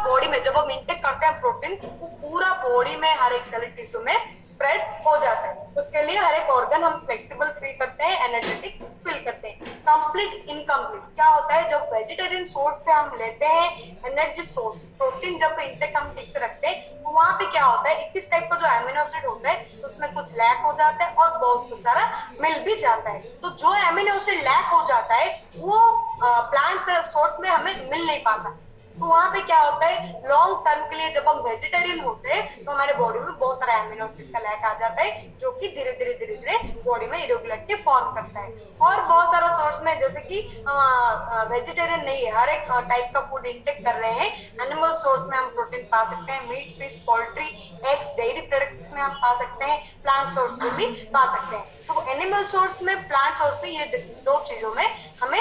Body में जब हम इंटेक करते हैं प्रोटीन, वो पूरा बॉडी में हर एक सेल टिश्यू में स्प्रेड हो जाता है। उसके लिए हर एक ऑर्गन हम फ्लेक्सिबल फील करते हैं, एनर्जेटिक फील करते हैं। कंप्लीट इनकम्प्लीट क्या होता है, जब वेजिटेरियन सोर्स से हम लेते हैं एनर्जी सोर्स प्रोटीन, जब इंटेक हम ठीक से रखते हैं तो वहां पे क्या होता है, 21 टाइप का जो एमिनो एसिड होता है उसमें कुछ लैक हो जाता है और बहुत सारा मिल भी जाता है। तो जो एमिनो एसिड लैक हो जाता है वो प्लांट सोर्स में हमें मिल नहीं पाता। तो वहां पे क्या होता है, लॉन्ग टर्म के लिए जब हम वेजिटेरियन होते हैं तो हमारे बॉडी में बहुत सारा एमिनो एसिड का लैक आ जाता है, जो कि धीरे धीरे बॉडी में इरेगुलरिटी फॉर्म करता है। और बहुत सारा सोर्स में, जैसे कि वेजिटेरियन नहीं है, हर एक टाइप का फूड इंटेक कर रहे हैं, एनिमल सोर्स में हम प्रोटीन पा सकते हैं, meat, fish, poultry, eggs, dairy products में हम पा सकते हैं, प्लांट सोर्स में भी पा सकते हैं। तो एनिमल सोर्स में, प्लांट सोर्स में, ये दो चीजों में हमें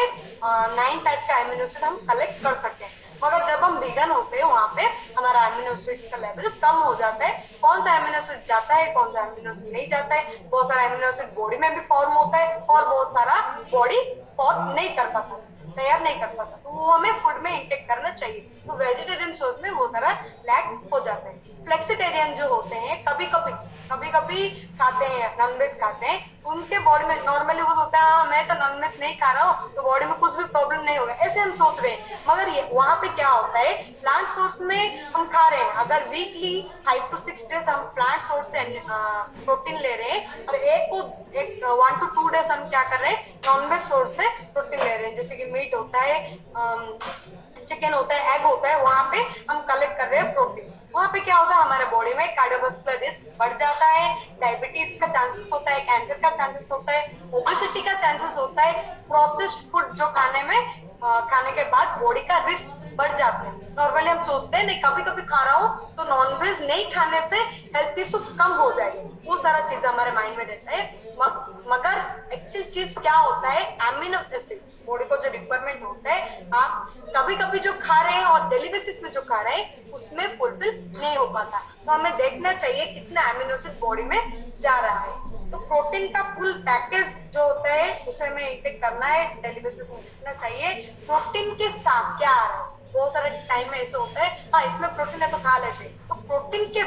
9 टाइप का एमिनो एसिड हम कलेक्ट कर सकते हैं। मगर जब हम वीगन होते हैं वहां पे हमारा एमिनो एसिड का लेवल कम हो जाता है। कौन सा एमिनो एसिड जाता है, कौन सा एमिनो एसिड नहीं जाता है, बहुत सारा एमिनो एसिड बॉडी में भी फॉर्म होता है और बहुत सारा बॉडी फॉर्म नहीं कर पाता, तैयार नहीं कर पाता, तो वो हमें फूड में इंटेक करना चाहिए। तो वेजिटेरियन सोर्स में वो सारा लैक हो जाता है। फ्लेक्सिटेरियन जो होते हैं, कभी कभी खाते हैं, नॉनवेज खाते हैं, उनके बॉडी में नॉर्मली वो सोचता है मैं तो नॉनवेज नहीं खा रहा हूँ तो बॉडी में कुछ भी प्रॉब्लम नहीं होगा, ऐसे हम सोच रहे हैं। मगर ये वहां पे क्या होता है, प्लांट सोर्स में हम खा रहे हैं, अगर वीकली 5 to 6 डेज हम प्लांट सोर्स से प्रोटीन ले रहे हैं और एक 1 to 2 डेज हम क्या कर रहे हैं, नॉनवेज सोर्स से प्रोटीन ले रहे हैं, जैसे कि मीट होता है, चिकन होता है, एग होता है, वहां पे हम कलेक्ट कर रहे हैं प्रोटीन। वहां पे क्या होता है, हमारे बॉडी में कार्डियोवास्कुलर रिस्क बढ़ जाता है, डायबिटीज का चांसेस होता है, कैंसर का चांसेस होता है, ओबेसिटी का चांसेस होता है, प्रोसेस्ड फूड जो खाने के बाद बॉडी का रिस्क बढ़ जाता है। नॉर्मली हम सोचते हैं नहीं कभी कभी खा रहा हूँ तो नॉनवेज नहीं खाने से हेल्थ इश्यूज कम हो जाएंगे, वो सारा चीज हमारे माइंड में रहता है। मगर एक्चुअल चीज क्या होता है, एमिनो एसिड बॉडी को जो रिक्वायरमेंट होता है, आप कभी कभी जो खा रहे हैं और डेली बेसिस में जो खा रहे हैं उसमें फुलफिल नहीं हो पाता। तो हमें देखना चाहिए कितना एमिनो एसिड बॉडी में जा रहा है। तो प्रोटीन का फुल पैकेज जो होता है उसे हमें इंटेक करना है, डेली बेसिस में जितना चाहिए। प्रोटीन के साथ क्या आ रहा है, बहुत सारे टाइम में ऐसे होता है हाँ इसमें प्रोटीन है तो खा लेते हैं, तो प्रोटीन के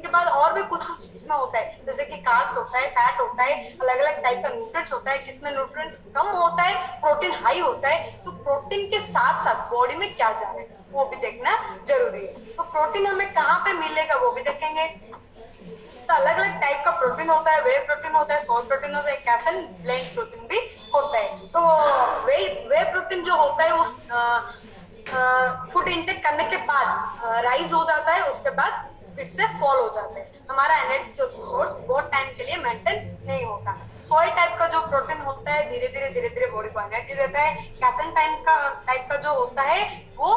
बाद और भी कुछ इसमें होता है, जैसे कि कार्ब्स होता है, फैट होता है, अलग अलग टाइप का न्यूट्रिएंट्स होता है, किसमें न्यूट्रिएंट्स कम होता है, प्रोटीन हाई होता है। तो प्रोटीन के साथ साथ बॉडी में क्या जा रहा है वो भी देखना जरूरी है। तो प्रोटीन हमें कहाँ पे मिलेगा वो भी देखेंगे। तो अलग अलग टाइप का प्रोटीन होता है, वे प्रोटीन होता है, सोय प्रोटीन होता है, कैसन ब्लेंड प्रोटीन भी होता है। तो वे प्रोटीन जो होता है उस फूड इंटेक करने के बाद राइज हो जाता है, उसके बाद फिर से फॉल हो जाता है। हमारा एनर्जी सोर्स बहुत टाइम के लिए मेंटेन नहीं होता। सोय टाइप का जो प्रोटीन होता है धीरे धीरे बॉडी को एनर्जी देता है। कैसन टाइप का जो होता है वो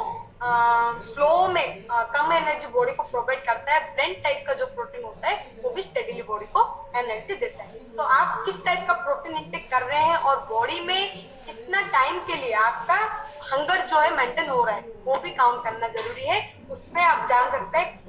स्लो में कम एनर्जी बॉडी को प्रोवाइड करता है। ब्लेंड टाइप का जो प्रोटीन होता है वो भी स्टेडीली बॉडी को एनर्जी देता है। तो आप किस टाइप का प्रोटीन इंटेक कर रहे हैं और बॉडी में कितना टाइम के लिए आपका हंगर जो है मेंटेन हो रहा है वो भी काउंट करना जरूरी है। उसमें आप जान सकते हैं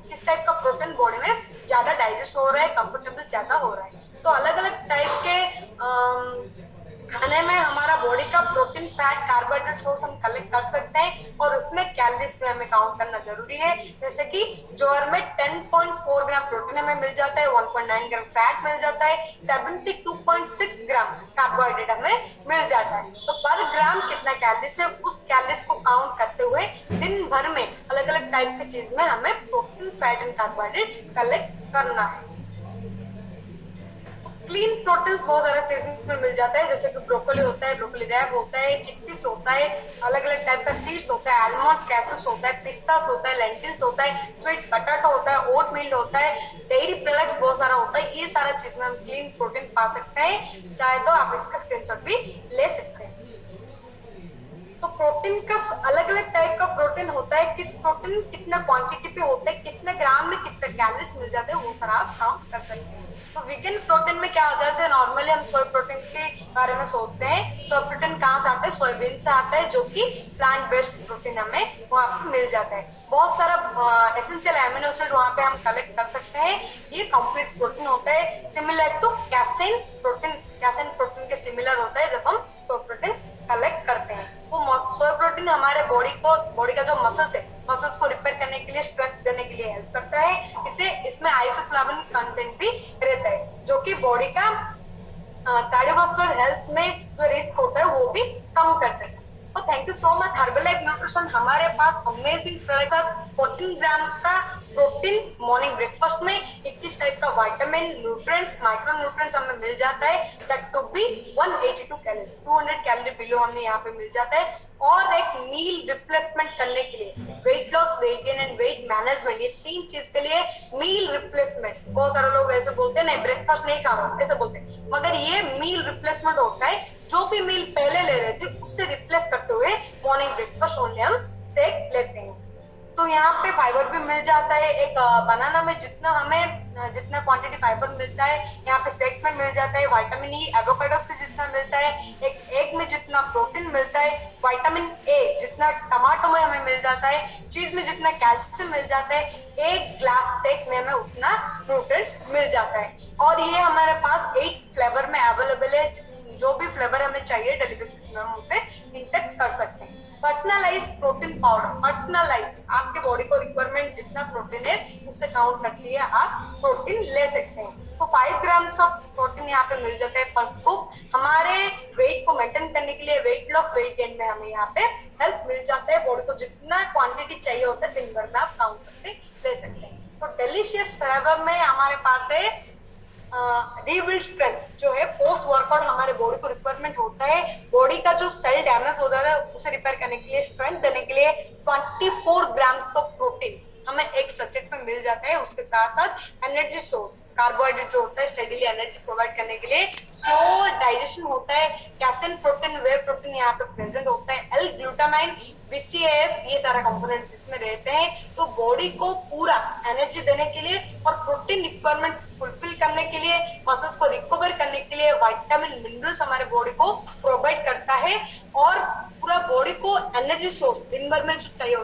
किस टाइप का प्रोटीन बॉडी में ज्यादा डाइजेस्ट हो रहा है, कंफर्टेबल ज्यादा हो रहा है। तो अलग अलग टाइप के खाने में हमारा बॉडी का प्रोटीन, फैट, कार्बोहाइड्रेट सोर्स हम कलेक्ट कर सकते हैं और उसमें कैलोरीज में हमें काउंट करना जरूरी है। जैसे कि ज्वार में 10.4 ग्राम प्रोटीन हमें मिल जाता है, 1.9 ग्राम फैट मिल जाता है, 72.6 ग्राम कार्बोहाइड्रेट हमें मिल जाता है। तो पर ग्राम कितना कैलोरीज है उस कैलोरीज को काउंट करते हुए दिन भर में अलग अलग टाइप की चीज में हमें protein, fat and carbohydrate collect करना है। क्लीन प्रोटीन्स बहुत सारा चीज में मिल जाता है, जैसे कि ब्रोकोली होता है, ब्रोकोली रैप होता है, चिकपीस होता है, अलग अलग टाइप का सीड्स होता है, आलमंड्स, कैसेस होता है, पिस्तास होता है, लेंटिल्स होता है, स्वीट पटाटो होता है, ओट मील होता है, डेयरी प्रोडक्ट्स बहुत सारा होता है। ये सारा चीज में हम क्लीन प्रोटीन पा सकते हैं। चाहे तो आप इसका स्क्रीनशॉट भी ले सकते हैं। तो प्रोटीन का अलग अलग टाइप का प्रोटीन होता है, किस प्रोटीन कितना क्वांटिटी पे होता है, कितने ग्राम में कितने कैलोरीज मिल जाते हैं वो सारा आप काउंट कर सकते हैं। तो वीगन प्रोटीन में क्या हो जाता है, नॉर्मली हम सोय प्रोटीन के बारे में सोचते हैं। सोय प्रोटीन कहाँ से आता है, सोयाबीन से आता है, जो कि प्लांट बेस्ड प्रोटीन हमें वहाँ पे मिल जाता है। बहुत सारा एसेंशियल एमिनो एसिड वहाँ पे हम कलेक्ट कर सकते हैं। ये कंप्लीट प्रोटीन होता है, सिमिलर टू कैसेन प्रोटीन के सिमिलर होता है जब हम सोय प्रोटीन कलेक्ट करते हैं। वो सोय प्रोटीन हमारे बॉडी का जो मसल्स को रिपेयर करने के लिए, स्ट्रेंथ देने के लिए हेल्प करता है। इसमें आइसोफ्लाविन कंटेंट भी रहता है जो कि बॉडी का कार्डियोवास्कुलर हेल्थ में जो रिस्क होता है वो भी कम करता है। तो thank you so much Herbalife nutrition. हमारे पास अमेजिंग प्रोडक्ट 14 ग्राम का प्रोटीन मॉर्निंग ब्रेकफास्ट में, 21 टाइप का विटामिन, न्यूट्रिएंट्स, माइक्रो न्यूट्रिएंट्स हमें मिल जाता है। That to be 182 calorie, 200 calorie below हमें यहाँ पे मिल जाता है। और एक मील रिप्लेसमेंट करने के लिए, weight loss, weight gain and weight management, ये 3 चीज के लिए मील रिप्लेसमेंट। बहुत सारे लोग ऐसे बोलते हैं नहीं ब्रेकफास्ट नहीं खा रहा, ऐसे बोलते हैं, मगर ये मील रिप्लेसमेंट होता है। जो भी मील पहले ले रहे थे उससे रिप्लेस करते हुए मॉर्निंग ब्रेकफास्ट ओनली हम शेक लेते हैं। तो यहाँ पे फाइबर भी मिल जाता है। एक बनाना में जितना क्वांटिटी फाइबर मिलता है यहाँ पे शेक में मिल जाता है। विटामिन ई एवोकाडो से जितना मिलता है, एक एग में जितना प्रोटीन मिलता है, विटामिन ए जितना टमाटो में हमें मिल जाता है, चीज में जितना कैल्शियम मिल जाता है, एक ग्लास शेक में हमें उतना न्यूट्रिएंट्स मिल जाता है। और ये हमारे पास 8 फ्लेवर में अवेलेबल है। जो भी फ्लेवर हमें चाहिए डेली बेसिस में हम उसे इंटेक कर सकते हैं। पर्सनलाइज प्रोटीन पाउडर, पर्सनलाइज आपके बॉडी को रिक्वायरमेंट जितना प्रोटीन है उससे काउंट करती है आप प्रोटीन ले सकते हैं। तो 5 ग्राम ऑफ प्रोटीन यहाँ पे मिल जाता है पर स्कूप। हमारे वेट को मेंटेन करने के लिए, वेट लॉस, वेट गेन में हमें यहाँ पे हेल्प मिल जाता है। बॉडी को जितना क्वांटिटी चाहिए होता है दिन भर में आप काउंट करके ले सकते हैं। तो डिलीशियस फ्लेवर में हमारे पास है रीबिल्ड स्ट्रेंथ, जो है पोस्ट वर्कआउट हमारे बॉडी को रिक्वायरमेंट होता है। बॉडी का जो सेल डैमेज हो जाता है उसे रिपेयर करने के लिए, स्ट्रेंथ देने के लिए 24 ग्राम ऑफ प्रोटीन हमें एक सचेट में मिल जाता है। उसके साथ साथ एनर्जी सोर्स, कार्बोहाइड्रेट जो होता है स्टेडीली एनर्जी प्रोवाइड करने के लिए, स्लो डाइजेशन होता है, कैसिन प्रोटीन, वे प्रोटीन यहाँ पे प्रेजेंट होता है, एल ग्लूटामाइन, BCAAs, ये सारा कंपोनेंट्स इसमें रहते हैं। तो बॉडी को पूरा एनर्जी देने के लिए और प्रोटीन रिक्वायरमेंट फुलफिल करने के लिए, मसल्स को रिकवर करने के लिए विटामिन मिनरल्स हमारे बॉडी को प्रोवाइड करता है। और पूरा बॉडी को एनर्जी सोर्स दिन भर में जो चाहिए